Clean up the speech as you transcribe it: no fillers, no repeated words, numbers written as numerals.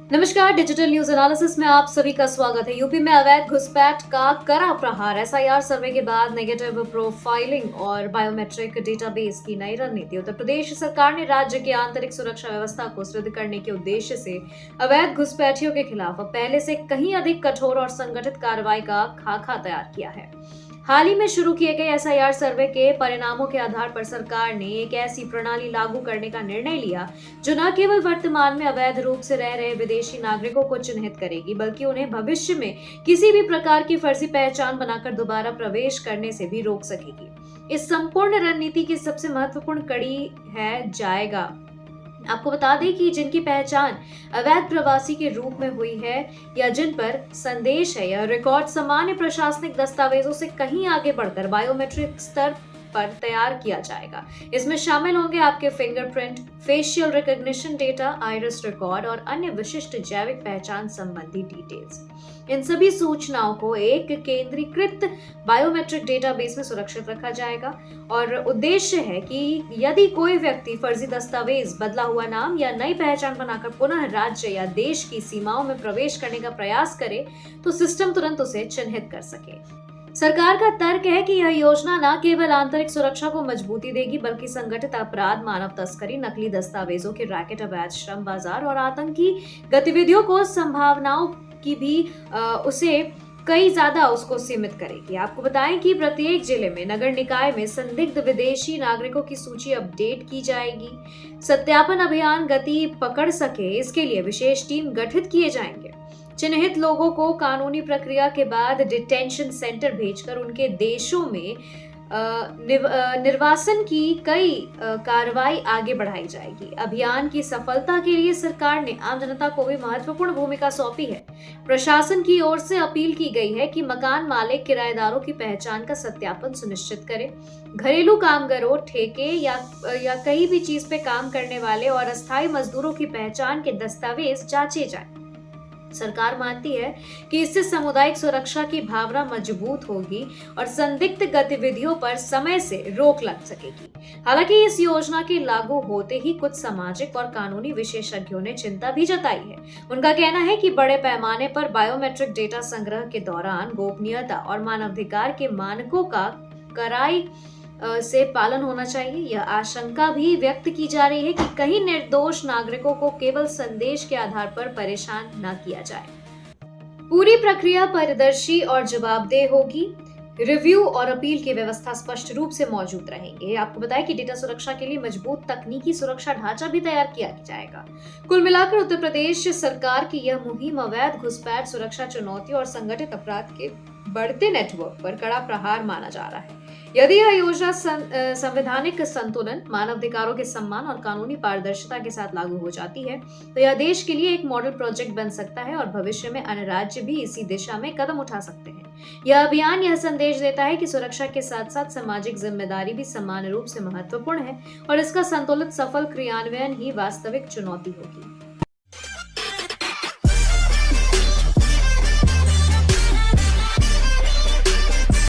नमस्कार, digital news analysis में आप सभी का स्वागत है। यूपी में अवैध घुसपैठ का कड़ा प्रहार। एसआईआर सर्वे के बाद नेगेटिव प्रोफाइलिंग और बायोमेट्रिक डेटाबेस की नई रणनीति। उत्तर प्रदेश सरकार ने राज्य की आंतरिक सुरक्षा व्यवस्था को सुदृढ़ करने के उद्देश्य से अवैध घुसपैठियों के खिलाफ पहले से कहीं अधिक कठोर और संगठित कार्रवाई का खाका तैयार किया है। हाल ही में शुरू किए गए एसआईआर सर्वे के परिणामों के आधार पर सरकार ने एक ऐसी प्रणाली लागू करने का निर्णय लिया जो न केवल वर्तमान में अवैध रूप से रह रहे विदेशी नागरिकों को चिन्हित करेगी, बल्कि उन्हें भविष्य में किसी भी प्रकार की फर्जी पहचान बनाकर दोबारा प्रवेश करने से भी रोक सकेगी। इस संपूर्ण रणनीति की सबसे महत्वपूर्ण कड़ी है जाएगा। आपको बता दें कि जिनकी पहचान अवैध प्रवासी के रूप में हुई है या जिन पर संदेश है या रिकॉर्ड सामान्य प्रशासनिक दस्तावेजों से कहीं आगे बढ़कर बायोमेट्रिक स्तर पर तैयार किया जाएगा। इसमें शामिल होंगे आपके fingerprint, facial recognition data, iris record और अन्य विशिष्ट जैविक पहचान संबंधी डिटेल्स। इन सभी सूचनाओं को एक केंद्रीकृत बायोमेट्रिक डेटाबेस में सुरक्षित रखा जाएगा और उद्देश्य है कि यदि कोई व्यक्ति फर्जी दस्तावेज, बदला हुआ नाम या नई पहचान बनाकर पुनः राज्य या देश की सीमाओं में प्रवेश करने का प्रयास करे तो सिस्टम तुरंत उसे चिन्हित कर सके। सरकार का तर्क है कि यह योजना न केवल आंतरिक सुरक्षा को मजबूती देगी, बल्कि संगठित अपराध, मानव तस्करी, नकली दस्तावेजों के रैकेट, अवैध श्रम बाजार और आतंकी गतिविधियों को संभावनाओं की भी उसे कई ज्यादा उसको सीमित करेगी। आपको बताएं कि प्रत्येक जिले में, नगर निकाय में संदिग्ध विदेशी नागरिकों की सूची अपडेट की जाएगी। सत्यापन अभियान गति पकड़ सके, इसके लिए विशेष टीम गठित किए जाएंगे। चिन्हित लोगों को कानूनी प्रक्रिया के बाद डिटेंशन सेंटर भेजकर उनके देशों में निर्वासन की कई कार्रवाई आगे बढ़ाई जाएगी। अभियान की सफलता के लिए सरकार ने आम जनता को भी महत्वपूर्ण भूमिका सौंपी है। प्रशासन की ओर से अपील की गई है कि मकान मालिक किराएदारों की पहचान का सत्यापन सुनिश्चित करें। घरेलू कामगारों, ठेके या कहीं भी चीज पे काम करने वाले और अस्थायी मजदूरों की पहचान के दस्तावेज जांचे जाएं। सरकार मानती है कि इससे सामुदायिक सुरक्षा की भावना मजबूत होगी और संदिग्ध गतिविधियों पर समय से रोक लग सकेगी। हालांकि इस योजना के लागू होते ही कुछ सामाजिक और कानूनी विशेषज्ञों ने चिंता भी जताई है। उनका कहना है कि बड़े पैमाने पर बायोमेट्रिक डेटा संग्रह के दौरान गोपनीयता और मानवाधिकार के मानकों का कड़ाई से पालन होना चाहिए। यह आशंका भी व्यक्त की जा रही है कि कहीं निर्दोष नागरिकों को केवल संदेश के आधार पर परेशान न किया जाए। पूरी प्रक्रिया पारदर्शी और जवाबदेह होगी। रिव्यू और अपील की व्यवस्था स्पष्ट रूप से मौजूद रहेंगे। आपको बताएं कि डेटा सुरक्षा के लिए मजबूत तकनीकी सुरक्षा ढांचा भी तैयार किया जाएगा। कुल मिलाकर उत्तर प्रदेश सरकार की यह मुहिम अवैध घुसपैठ, सुरक्षा चुनौती और संगठित अपराध के बढ़ते नेटवर्क पर कड़ा प्रहार माना जा रहा है। यदि यह योजना संवैधानिक संतुलन, मानवाधिकारों के सम्मान और कानूनी पारदर्शिता के साथ लागू हो जाती है तो यह देश के लिए एक मॉडल प्रोजेक्ट बन सकता है और भविष्य में अन्य राज्य भी इसी दिशा में कदम उठा सकते हैं। यह अभियान यह संदेश देता है कि सुरक्षा के साथ साथ सामाजिक जिम्मेदारी भी समान रूप से महत्वपूर्ण है और इसका संतुलित सफल क्रियान्वयन ही वास्तविक चुनौती होगी।